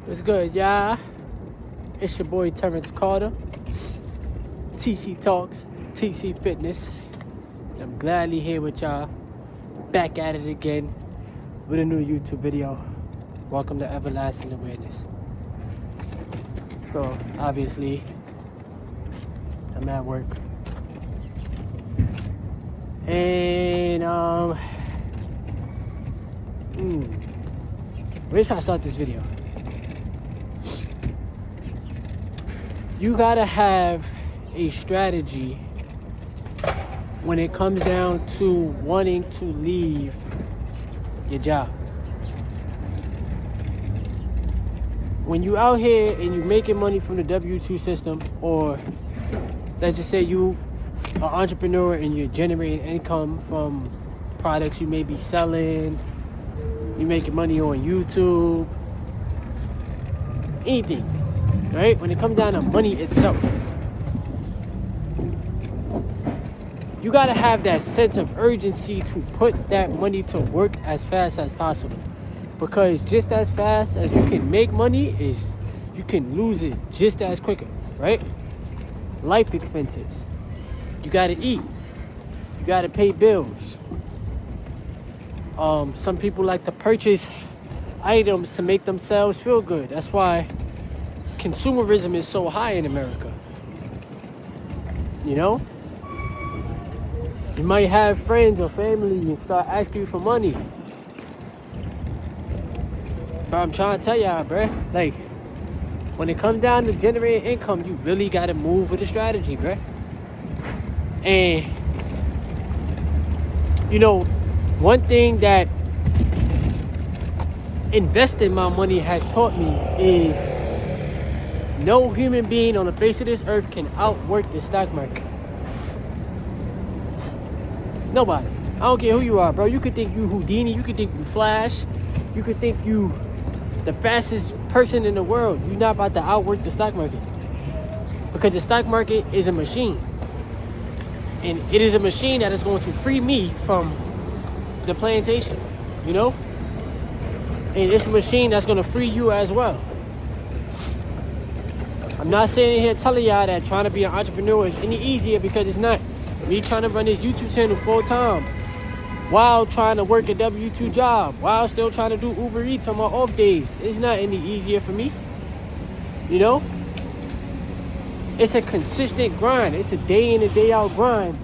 What's good, y'all? It's your boy Terrence Carter, TC Talks, TC Fitness. And I'm gladly here with y'all, back at it again with a new YouTube video. Welcome to Everlasting Awareness. So, obviously, I'm at work. And, where should I start this video? You gotta have a strategy when it comes down to wanting to leave your job. When you out here and you making money from the W-2 system, or let's just say you are an entrepreneur and you're generating income from products you may be selling, you making money on YouTube, anything. Right? When it comes down to money itself, you gotta have that sense of urgency to put that money to work as fast as possible. Because just as fast as you can make money is you can lose it just as quicker, right? Life expenses. You gotta eat. You gotta pay bills. Some people like to purchase items to make themselves feel good. That's why consumerism is so high in America. You know? You might have friends or family and start asking you for money. But I'm trying to tell y'all, bruh, like, when it comes down to generating income, you really gotta move with a strategy, bruh. And, you know, one thing that investing my money has taught me is no human being on the face of this earth can outwork the stock market. Nobody. I don't care who you are, bro. You could think you Houdini. You could think you Flash. You could think you the fastest person in the world. You're not about to outwork the stock market. Because the stock market is a machine. And it is a machine that is going to free me from the plantation. You know? And it's a machine that's going to free you as well. I'm not sitting here telling y'all that trying to be an entrepreneur is any easier, because it's not. Me trying to run this YouTube channel full time while trying to work a W-2 job, while still trying to do Uber Eats on my off days, it's not any easier for me. You know? It's a consistent grind. It's a day in and day out grind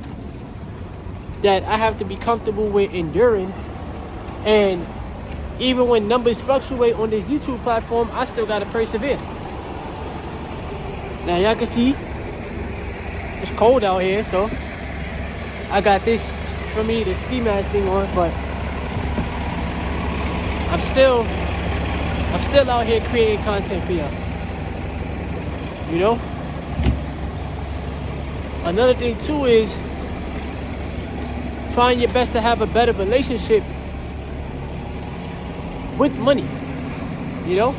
that I have to be comfortable with enduring. And even when numbers fluctuate on this YouTube platform, I still gotta persevere. Now y'all can see it's cold out here, so I got this for me, the ski mask thing on, but I'm still out here creating content for y'all. You know? Another thing too is trying your best to have a better relationship with money. You know?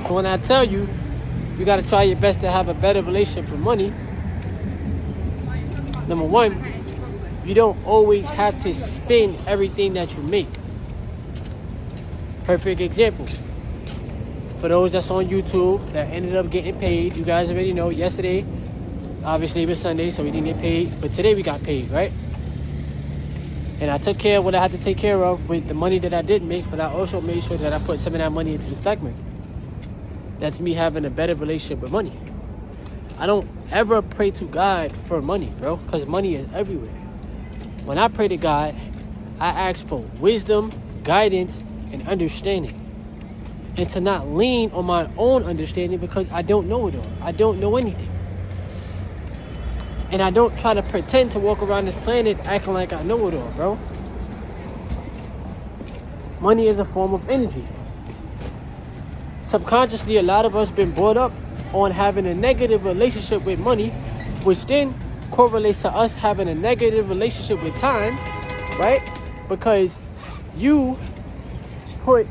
When I tell you, you gotta try your best to have a better relationship with money. Number one, you don't always have to spend everything that you make. Perfect example. For those that's on YouTube that ended up getting paid, you guys already know yesterday, obviously it was Sunday, so we didn't get paid, but today we got paid, right? And I took care of what I had to take care of with the money that I did make, but I also made sure that I put some of that money into the stock market. That's me having a better relationship with money. I don't ever pray to God for money, bro, because money is everywhere. When I pray to God, I ask for wisdom, guidance, and understanding. And to not lean on my own understanding, because I don't know it all. I don't know anything. And I don't try to pretend to walk around this planet acting like I know it all, bro. Money is a form of energy. Subconsciously, a lot of us been brought up on having a negative relationship with money, which then correlates to us having a negative relationship with time, right? Because you put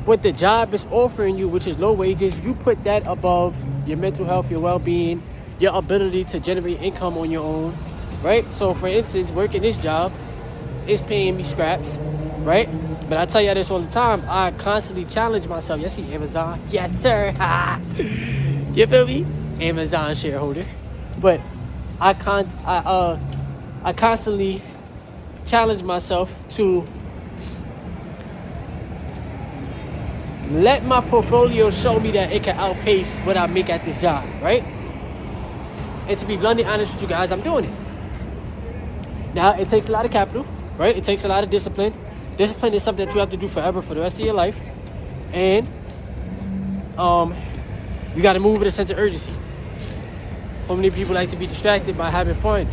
what the job is offering you, which is low wages, you put that above your mental health, your well-being, your ability to generate income on your own, right? So for instance, working this job is paying me scraps. right? But I tell y'all this all the time. I constantly challenge myself. Yes, see, Amazon. Yes, sir. You feel me? Amazon shareholder. But I constantly challenge myself to let my portfolio show me that it can outpace what I make at this job, right? And to be bluntly honest with you guys, I'm doing it. Now, it takes a lot of capital, right? It takes a lot of discipline. Discipline is something that you have to do forever for the rest of your life. And you got to move with a sense of urgency. So many people like to be distracted by having fun.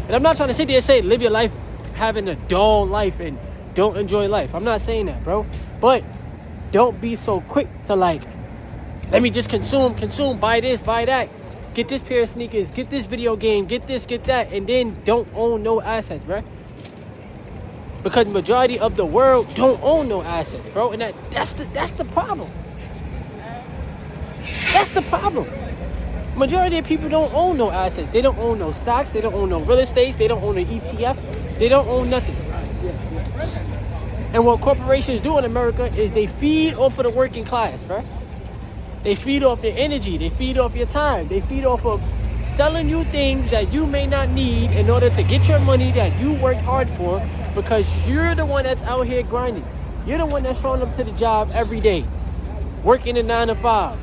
And I'm not trying to sit there and say live your life having a dull life and don't enjoy life. I'm not saying that, bro. But don't be so quick to like, let me just consume, buy this, buy that. Get this pair of sneakers, get this video game, get this, get that. And then don't own no assets, bro. Because the majority of the world don't own no assets, bro. And that's the problem. That's the problem. Majority of people don't own no assets. They don't own no stocks. They don't own no real estate. They don't own an ETF. They don't own nothing. And what corporations do in America is they feed off of the working class, bro. They feed off their energy. They feed off your time. They feed off of selling you things that you may not need in order to get your money that you worked hard for, because you're the one that's out here grinding. You're the one that's showing up to the job every day, working a 9 to 5.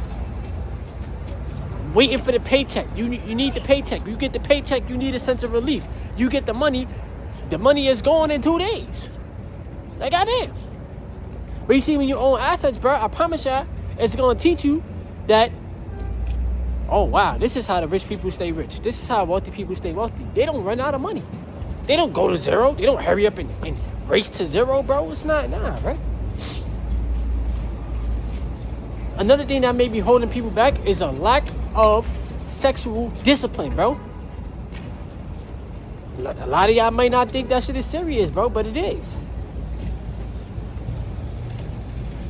Waiting for the paycheck. You need the paycheck. You get the paycheck, you need a sense of relief. You get the money is gone in 2 days. Like, goddamn. But you see, when you own assets, bro, I promise y'all, it's going to teach you that, oh, wow, this is how the rich people stay rich. This is how wealthy people stay wealthy. They don't run out of money. They don't go to zero. They don't hurry up and race to zero, bro. It's not, right? Another thing that may be holding people back is a lack of sexual discipline, bro. A lot of y'all might not think that shit is serious, bro, but it is.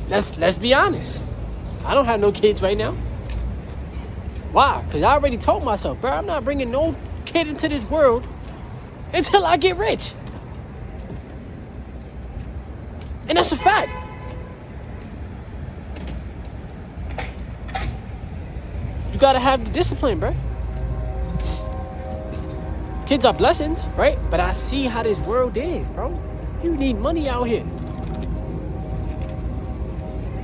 Let's be honest. I don't have no kids right now. Why? Because I already told myself, bro, I'm not bringing no kid into this world until I get rich. And that's a fact. You gotta have the discipline, bro. Kids are blessings, right? But I see how this world is, bro. You need money out here.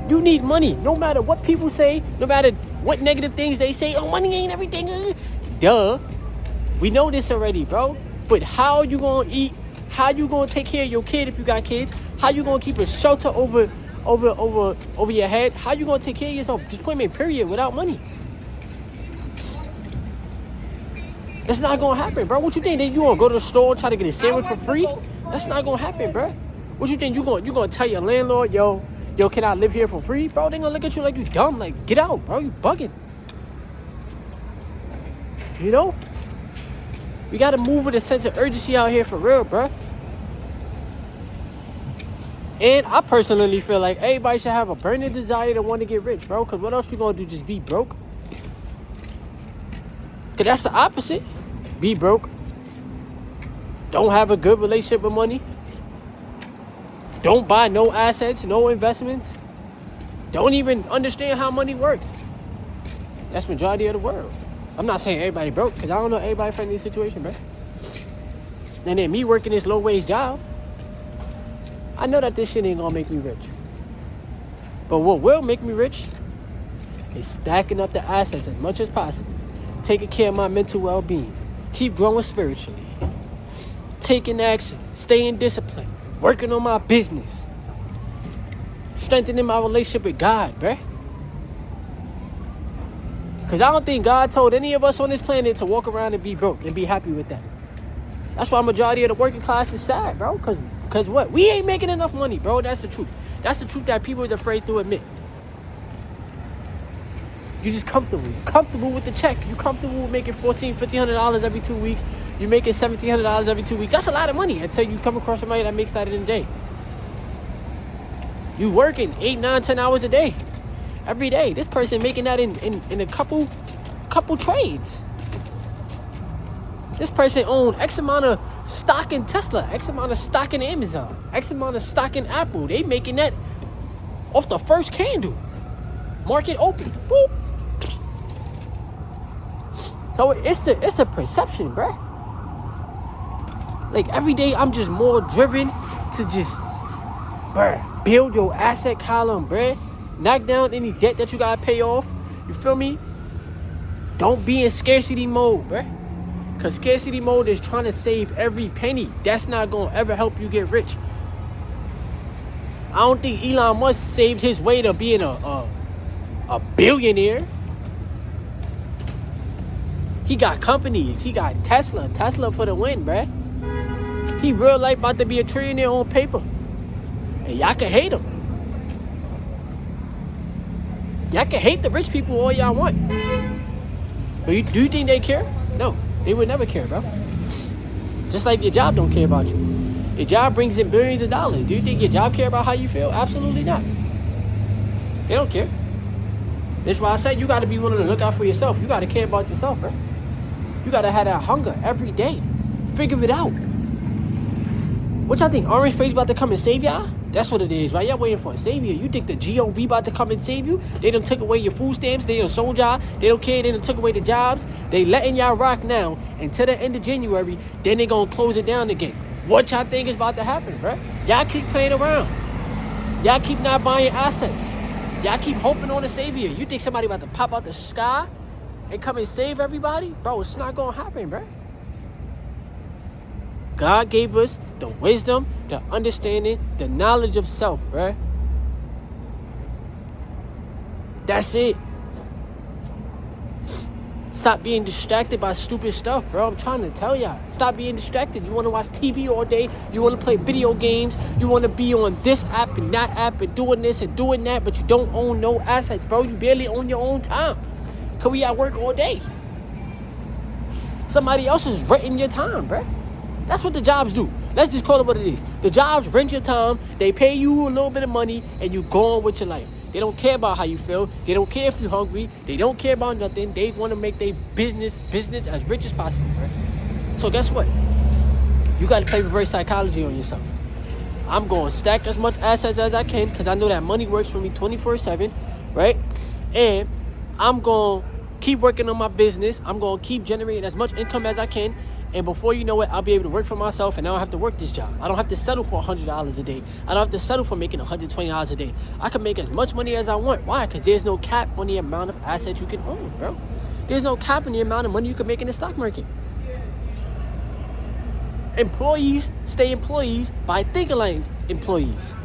You need money. No matter what people say, no matter what negative things they say, oh, money ain't everything. Duh. We know this already, bro. But how you gonna eat? How you gonna take care of your kid if you got kids? How you gonna keep a shelter over your head? How you gonna take care of yourself? Just point me, period, without money. That's not gonna happen, bro. What you think? That you gonna go to the store and try to get a sandwich for free? That's not gonna happen, bro. What you think? You gonna tell your landlord, yo, can I live here for free? Bro, they gonna look at you like you dumb. Like, get out, bro. You bugging. You know? We gotta move with a sense of urgency out here for real, bro. And I personally feel like everybody should have a burning desire to want to get rich, bro. Because what else you gonna do? Just be broke? Because that's the opposite. Be broke. Don't have a good relationship with money. Don't buy no assets, no investments. Don't even understand how money works. That's the majority of the world. I'm not saying everybody broke, because I don't know everybody from this situation, bro. And then me working this low-wage job, I know that this shit ain't gonna make me rich. But what will make me rich is stacking up the assets as much as possible. Taking care of my mental well-being. Keep growing spiritually. Taking action. Staying disciplined. Working on my business. Strengthening my relationship with God, bruh. Because I don't think God told any of us on this planet to walk around and be broke and be happy with that. That's why majority of the working class is sad, bro. Because what? We ain't making enough money, bro. That's the truth. That's the truth that people are afraid to admit. You're just comfortable. You're comfortable with the check. You're comfortable with making $1,500 every 2 weeks. You're making $1,700 every 2 weeks. That's a lot of money until you come across somebody that makes that in a day. You working 8, 9, 10 hours a day. Every day. This person making that in a couple trades. This person owned X amount of stock in Tesla, X amount of stock in Amazon, X amount of stock in Apple. They making that off the first candle. Market open. Boop. So it's a perception, bruh. Like every day I'm just more driven to just, bruh, build your asset column, bruh. Knock down any debt that you gotta pay off. You feel me? Don't be in scarcity mode, bruh. Because scarcity mode is trying to save every penny. That's not going to ever help you get rich. I don't think Elon Musk saved his way to being a billionaire. He got companies. He got Tesla. Tesla for the win, bruh. He real life about to be a trillionaire on paper. And y'all can hate him. Y'all can hate the rich people all y'all want. But do you think they care? No. They would never care, bro. Just like your job don't care about you. Your job brings in billions of dollars. Do you think your job care about how you feel? Absolutely not. They don't care. That's why I said you got to be willing to look out for yourself. You got to care about yourself, bro. You got to have that hunger every day. Figure it out. What y'all think? Orange Face about to come and save y'all? That's what it is, right? Y'all waiting for a savior. You think the GOV about to come and save you? They done took away your food stamps. They done sold y'all. They don't care. They done took away the jobs. They letting y'all rock now until the end of January. Then they gonna close it down again. What y'all think is about to happen, bro? Y'all keep playing around. Y'all keep not buying assets. Y'all keep hoping on a savior. You think somebody about to pop out the sky and come and save everybody? Bro, it's not gonna happen, bro. God gave us the wisdom, the understanding, the knowledge of self, bruh. That's it. Stop being distracted by stupid stuff, bro. I'm trying to tell y'all. Stop being distracted. You want to watch TV all day. You want to play video games. You want to be on this app and that app and doing this and doing that, but you don't own no assets, bro. You barely own your own time. Because we at work all day. Somebody else is renting your time, bruh. That's what the jobs do. Let's just call it what it is. The jobs rent your time. They pay you a little bit of money and you go on with your life. They don't care about how you feel. They don't care if you're hungry. They don't care about nothing. They want to make their business as rich as possible, right? So guess what? You got to play reverse psychology on yourself. I'm going to stack as much assets as I can because I know that money works for me 24/7, right? And I'm going to keep working on my business. I'm going to keep generating as much income as I can. And before you know it, I'll be able to work for myself and I don't have to work this job. I don't have to settle for $100 a day. I don't have to settle for making $120 a day. I can make as much money as I want. Why? Because there's no cap on the amount of assets you can own, bro. There's no cap on the amount of money you can make in the stock market. Employees stay employees by thinking like employees.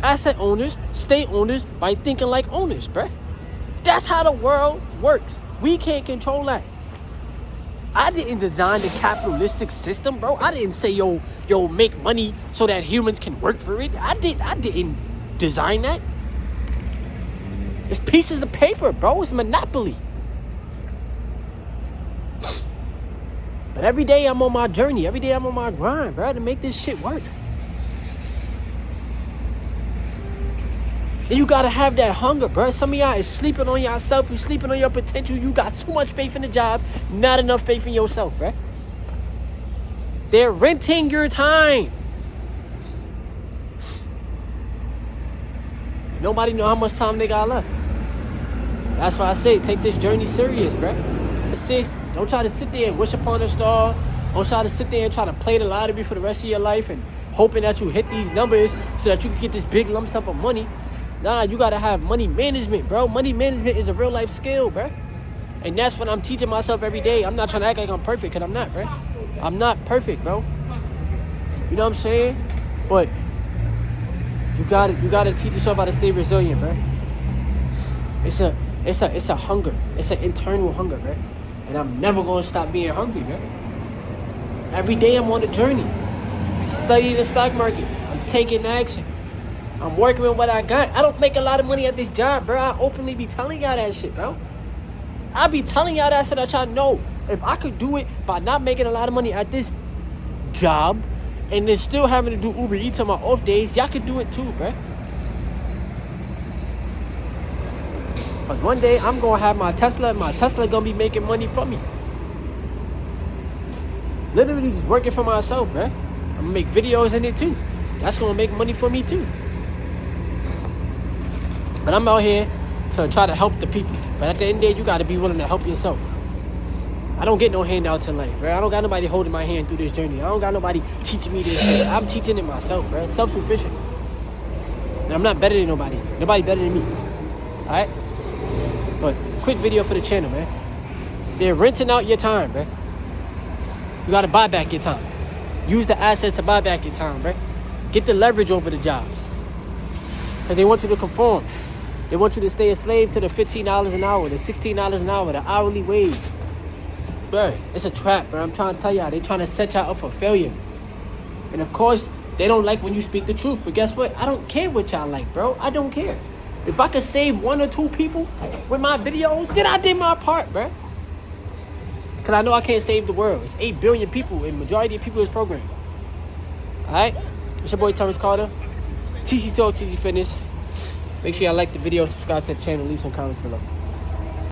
Asset owners stay owners by thinking like owners, bro. That's how the world works. We can't control that. I didn't design the capitalistic system, bro. I didn't say, yo, make money so that humans can work for it. I didn't design that. It's pieces of paper, bro. It's monopoly. But every day I'm on my journey. Every day I'm on my grind, bro, to make this shit work. And you gotta have that hunger, bro. Some of y'all is sleeping on yourself. You sleeping on your potential. You got too much faith in the job, not enough faith in yourself, bro. They're renting your time. Nobody know how much time they got left. That's why I say take this journey serious, bro. Don't try to sit there and wish upon a star. Don't try to sit there and try to play the lottery for the rest of your life and hoping that you hit these numbers so that you can get this big lump sum of money. Nah, you gotta have money management, bro. Money management is a real life skill, bro. And that's what I'm teaching myself every day. I'm not trying to act like I'm perfect, because I'm not, bro. I'm not perfect, bro. You know what I'm saying? But you gotta teach yourself how to stay resilient, bro. It's a hunger. It's an internal hunger, bro. And I'm never gonna stop being hungry, bro. Every day I'm on a journey. I'm studying the stock market. I'm taking action. I'm working with what I got. I don't make a lot of money at this job, bro. I openly be telling y'all that shit, bro. I be telling y'all that so that y'all know if I could do it by not making a lot of money at this job and then still having to do Uber Eats on my off days, y'all could do it too, bro. But one day I'm gonna have my Tesla and my Tesla gonna be making money for me. Literally just working for myself, man. I'm gonna make videos in it too. That's gonna make money for me too. But I'm out here to try to help the people. But at the end of the day, you gotta be willing to help yourself. I don't get no handouts in life, right? I don't got nobody holding my hand through this journey. I don't got nobody teaching me this shit. I'm teaching it myself, right? Self-sufficient. And I'm not better than nobody. Nobody better than me. Alright? But quick video for the channel, man. They're renting out your time, man. You gotta buy back your time. Use the assets to buy back your time, right? Get the leverage over the jobs. Because they want you to conform. They want you to stay a slave to the $15 an hour, the $16 an hour, the hourly wage. Bro, it's a trap, bro. I'm trying to tell y'all. They trying to set y'all up for failure. And of course, they don't like when you speak the truth. But guess what? I don't care what y'all like, bro. I don't care. If I could save 1 or 2 people with my videos, then I did my part, bro. Because I know I can't save the world. It's 8 billion people, and majority of people is programmed. Alright? It's your boy, Terrence Carter. TC Talk, TC Fitness. Make sure y'all like the video, subscribe to the channel, leave some comments below.